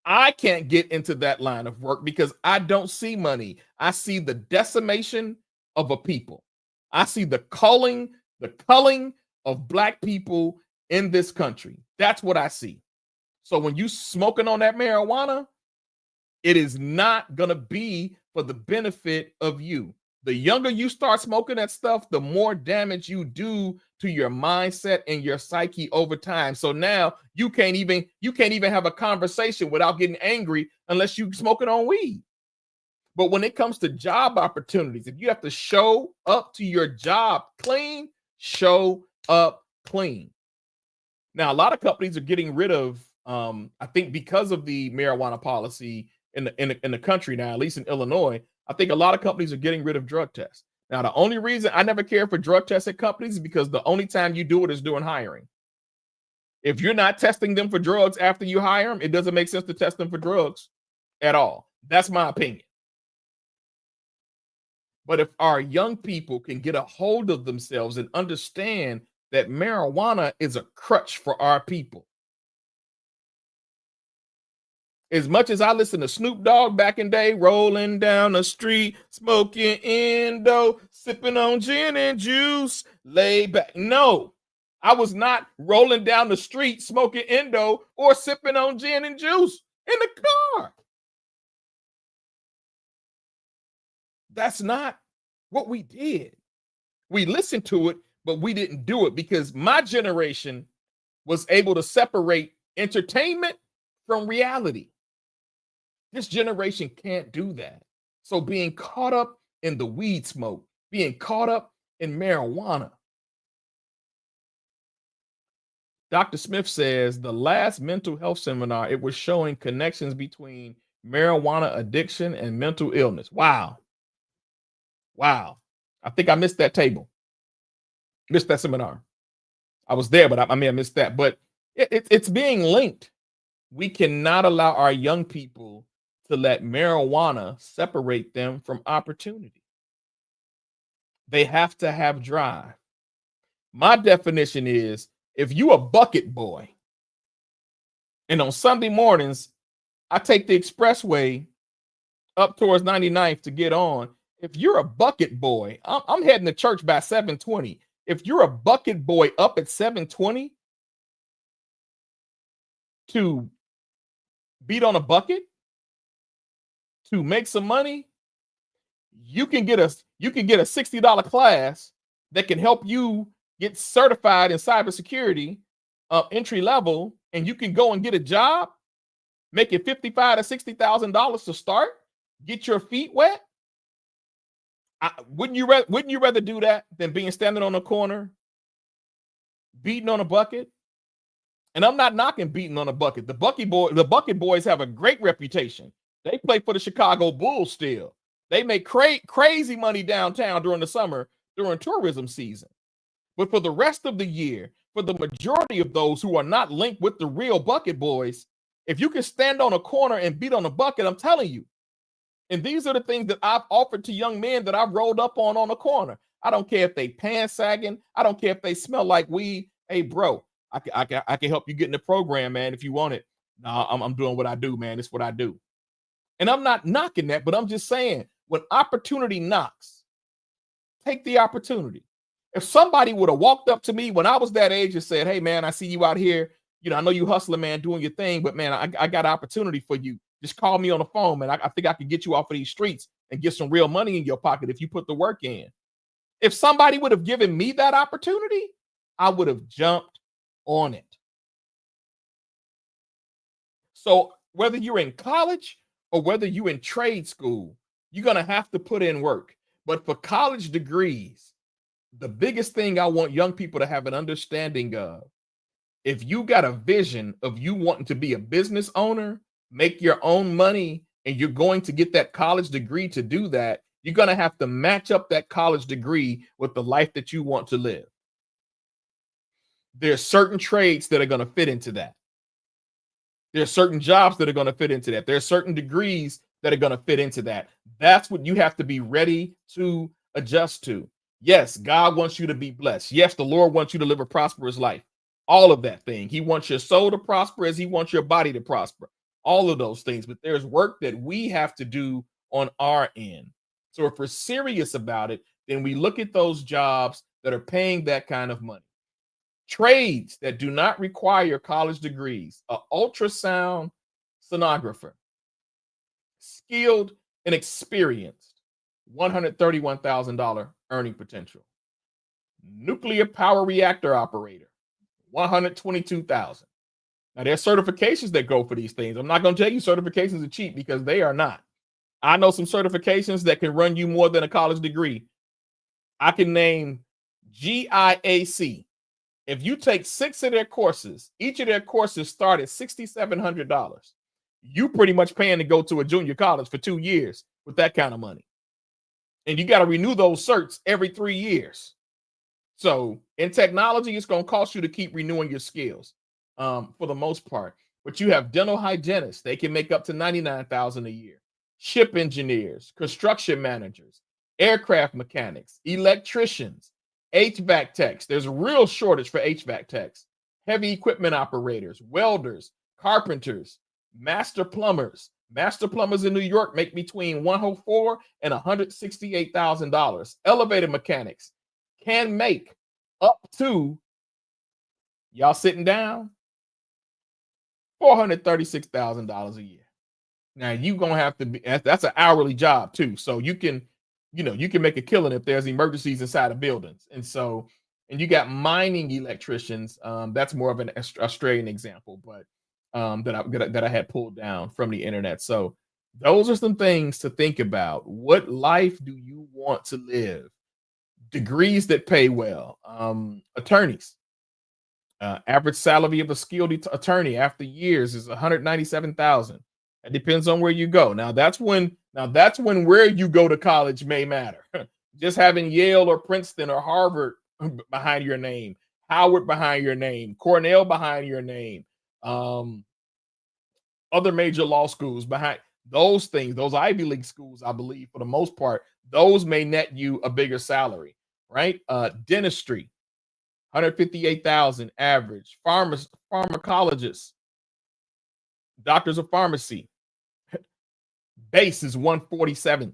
I can't get into that line of work because I don't see money. I see the decimation of a people. I see the culling of Black people in this country. That's what I see. So when you smoking on that marijuana, it is not going to be for the benefit of you. The younger you start smoking that stuff, the more damage you do to your mindset and your psyche over time. So now you can't even have a conversation without getting angry unless you smoking on weed. But when it comes to job opportunities, if you have to show up to your job clean, show up clean. Now, a lot of companies are getting rid of, I think because of the marijuana policy in the country now, at least in Illinois, I think a lot of companies are getting rid of drug tests. Now, the only reason I never care for drug tests at companies is because the only time you do it is during hiring. If you're not testing them for drugs after you hire them, it doesn't make sense to test them for drugs at all. That's my opinion. But if our young people can get a hold of themselves and understand that marijuana is a crutch for our people. As much as I listened to Snoop Dogg back in day, rolling down the street, smoking Indo, sipping on gin and juice, lay back. No, I was not rolling down the street smoking Indo or sipping on gin and juice in the car. That's not what we did. We listened to it, but we didn't do it because my generation was able to separate entertainment from reality. This generation can't do that. So being caught up in the weed smoke, being caught up in marijuana, Dr. Smith says the last mental health seminar, it was showing connections between marijuana addiction and mental illness. Wow. Wow. I think I missed that table, missed that seminar. I was there, but I mean, I missed that. But it's being linked. We cannot allow our young people to let marijuana separate them from opportunity. They have to have drive. My definition is if you a bucket boy, and on Sunday mornings, I take the expressway up towards 99th to get on. If you're a bucket boy, I'm heading to church by 7:20. If you're a bucket boy up at 7:20 to beat on a bucket, to make some money, you can get a $60 class that can help you get certified in cybersecurity, entry level, and you can go and get a job, make it $55,000 to $60,000 to start, get your feet wet. Wouldn't you rather do that than being standing on a corner, beating on a bucket? And I'm not knocking beating on a bucket. The bucket boys have a great reputation. They play for the Chicago Bulls still. They make crazy money downtown during the summer, during tourism season. But for the rest of the year, for the majority of those who are not linked with the real bucket boys, if you can stand on a corner and beat on a bucket, I'm telling you. And these are the things that I've offered to young men that I've rolled up on a corner. I don't care if they pants sagging. I don't care if they smell like weed. Hey, bro, I can help you get in the program, man, if you want it. No, I'm doing what I do, man. It's what I do. And I'm not knocking that, but I'm just saying when opportunity knocks, take the opportunity. If somebody would have walked up to me when I was that age and said, hey, man, I see you out here. You know, I know you hustling, man, doing your thing, but man, I got an opportunity for you. Just call me on the phone, man. I think I could get you off of these streets and get some real money in your pocket if you put the work in. If somebody would have given me that opportunity, I would have jumped on it. So whether you're in college or whether you're in trade school, you're going to have to put in work. But for college degrees, the biggest thing I want young people to have an understanding of, if you got a vision of you wanting to be a business owner, make your own money, and you're going to get that college degree to do that, you're going to have to match up that college degree with the life that you want to live. There's certain trades that are going to fit into that. There's certain jobs that are going to fit into that. There's certain degrees that are going to fit into that. That's what you have to be ready to adjust to. Yes, God wants you to be blessed. Yes, the Lord wants you to live a prosperous life. All of that thing. He wants your soul to prosper as he wants your body to prosper. All of those things. But there's work that we have to do on our end. So if we're serious about it, then we look at those jobs that are paying that kind of money. Trades that do not require college degrees, an ultrasound sonographer, skilled and experienced, $131,000 earning potential. Nuclear power reactor operator, $122,000. Now there's certifications that go for these things. I'm not going to tell you certifications are cheap because they are not. I know some certifications that can run you more than a college degree. I can name GIAC. If you take 6 of their courses, each of their courses start at $6,700. You pretty much paying to go to a junior college for 2 years with that kind of money. And you got to renew those certs every 3 years. So in technology, it's going to cost you to keep renewing your skills for the most part. But you have dental hygienists. They can make up to $99,000 a year. Ship engineers, construction managers, aircraft mechanics, electricians, HVAC techs. There's a real shortage for HVAC techs. Heavy equipment operators, welders, carpenters, master plumbers. Master plumbers in New York make between $104,000 and $168,000. Elevator mechanics can make up to, y'all sitting down, $436,000 a year. Now you're gonna have to be, that's an hourly job too. So you can make a killing if there's emergencies inside of buildings. And so, and you got mining electricians. That's more of an Australian example, but that I had pulled down from the internet. So those are some things to think about. What life do you want to live? Degrees that pay well. Attorneys. Average salary of a skilled attorney after years is 197,000. It depends on where you go. Now that's when where you go to college may matter. Just having Yale or Princeton or Harvard behind your name, Howard behind your name, Cornell behind your name, um, other major law schools behind those things, those Ivy League schools, I believe, for the most part, those may net you a bigger salary, right? Dentistry, 158,000 average. Pharmacologists, doctors of pharmacy, base is 147.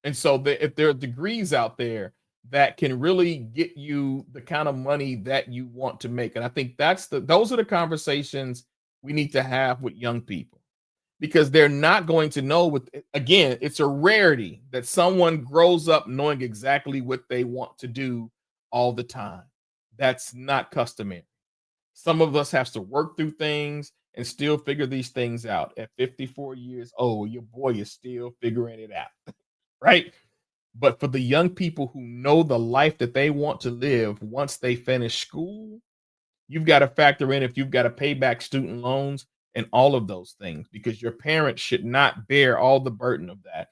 And so if there are degrees out there that can really get you the kind of money that you want to make. And I think those are the conversations we need to have with young people, because they're not going to know. Again, it's a rarity that someone grows up knowing exactly what they want to do all the time. That's not customary. Some of us have to work through things and still figure these things out. At 54 years old, your boy is still figuring it out, right? But for the young people who know the life that they want to live once they finish school, you've got to factor in if you've got to pay back student loans and all of those things, because your parents should not bear all the burden of that.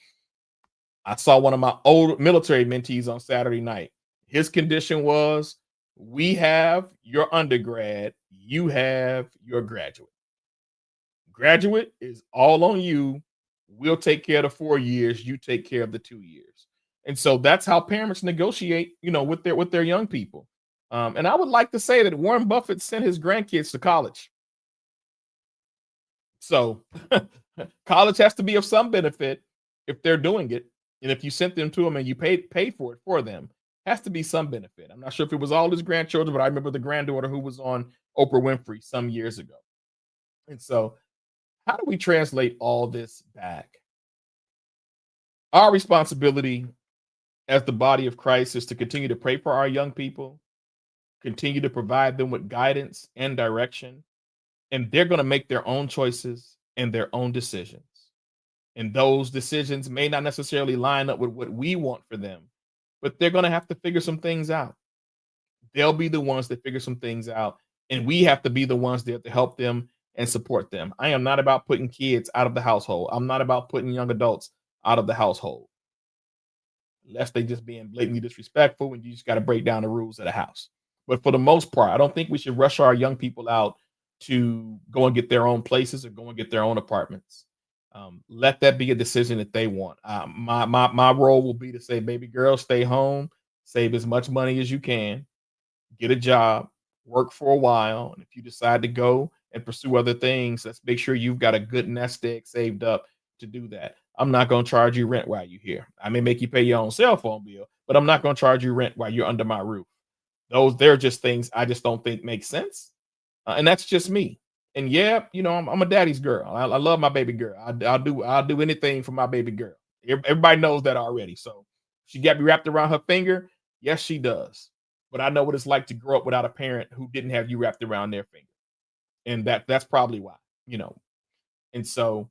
I saw one of my old military mentees on Saturday night. His condition was, we have your undergrad, you have your graduate. Graduate is all on you. We'll take care of the 4 years, you take care of the 2 years. And so that's how parents negotiate, with their young people. And I would like to say that Warren Buffett sent his grandkids to college. So college has to be of some benefit if they're doing it. And if you sent them to them and you paid for it for them, has to be some benefit. I'm not sure if it was all his grandchildren, but I remember the granddaughter who was on Oprah Winfrey some years ago. And so how do we translate all this back? Our responsibility as the body of Christ is to continue to pray for our young people, continue to provide them with guidance and direction, and they're going to make their own choices and their own decisions. And those decisions may not necessarily line up with what we want for them, but they're going to have to figure some things out. They'll be the ones that figure some things out, and we have to be the ones there to help them and support them. I am not about putting kids out of the household. I'm not about putting young adults out of the household, unless they just being blatantly disrespectful and you just got to break down the rules of the house. But for the most part, I don't think we should rush our young people out to go and get their own places or go and get their own apartments. Let that be a decision that they want. My role will be to say, baby girl, stay home, save as much money as you can, get a job, work for a while. And if you decide to go and pursue other things, let's make sure you've got a good nest egg saved up to do that. I'm not going to charge you rent while you're here. I may make you pay your own cell phone bill, but I'm not going to charge you rent while you're under my roof. They're just things I just don't think make sense. And that's just me. And yeah, I'm a daddy's girl. I love my baby girl. I'll do anything for my baby girl. Everybody knows that already. So she got me wrapped around her finger. Yes, she does. But I know what it's like to grow up without a parent who didn't have you wrapped around their finger. And that's probably why, And so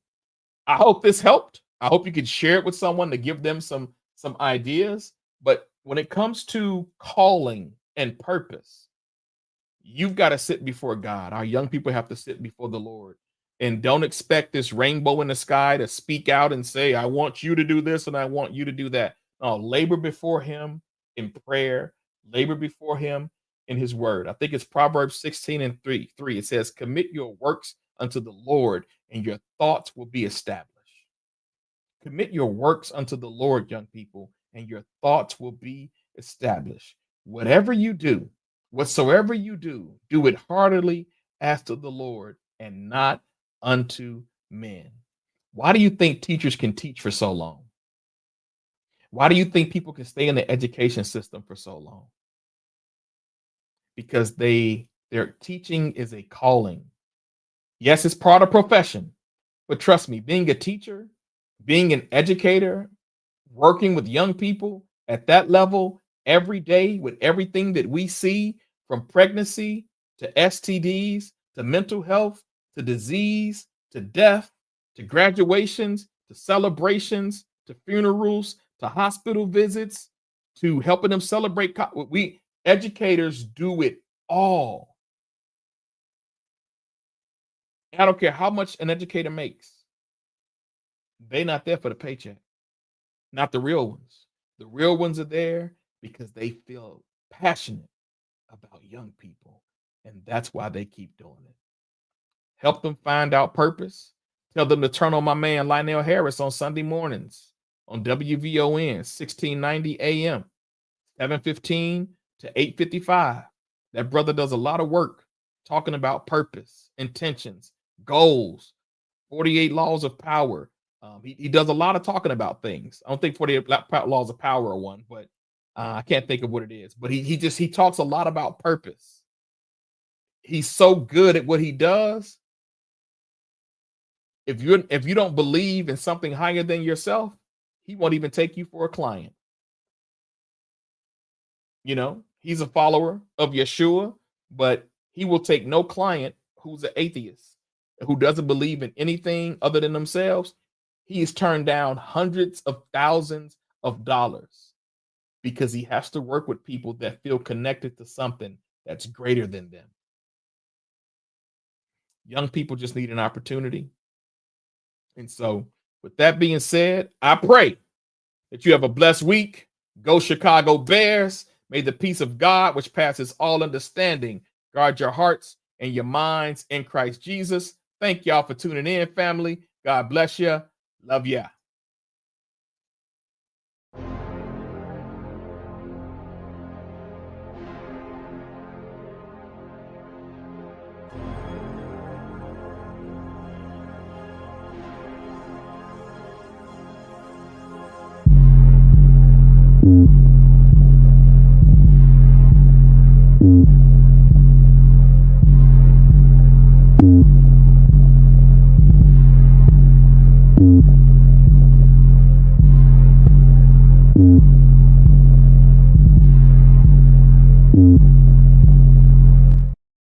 I hope this helped. I hope you could share it with someone to give them some ideas. But when it comes to calling and purpose, you've got to sit before God. Our young people have to sit before the Lord, and don't expect this rainbow in the sky to speak out and say, I want you to do this and I want you to do that. No, labor before him in prayer, labor before him in his word. I think it's Proverbs 16:3. It says, commit your works unto the Lord and your thoughts will be established. Commit your works unto the Lord, young people, and your thoughts will be established. Whatever you do, whatsoever you do, do it heartily as to the Lord and not unto men. Why do you think teachers can teach for so long? Why do you think people can stay in the education system for so long? Because their teaching is a calling. Yes, it's part of profession, but trust me, being a teacher, being an educator, working with young people at that level every day with everything that we see, from pregnancy to STDs to mental health to disease to death to graduations to celebrations to funerals to hospital visits to helping them celebrate. We educators do it all. I don't care how much an educator makes. They're not there for the paycheck. Not the real ones. The real ones are there because they feel passionate about young people. And that's why they keep doing it. Help them find out purpose. Tell them to turn on my man Lionel Harris on Sunday mornings on WVON 1690 AM, 7:15 to 8:55. That brother does a lot of work talking about purpose, intentions, goals, 48 laws of power. He does a lot of talking about things. I don't think 48 laws of power are one, but I can't think of what it is. But he talks a lot about purpose. He's so good at what he does. If you don't believe in something higher than yourself, he won't even take you for a client. You know, he's a follower of Yeshua, but he will take no client who's an atheist, who doesn't believe in anything other than themselves. He's turned down hundreds of thousands of dollars because he has to work with people that feel connected to something that's greater than them. Young people just need an opportunity. And so, with that being said, I pray that you have a blessed week. Go Chicago Bears. May the peace of God, which passes all understanding, guard your hearts and your minds in Christ Jesus. Thank y'all for tuning in, family. God bless you. Love ya.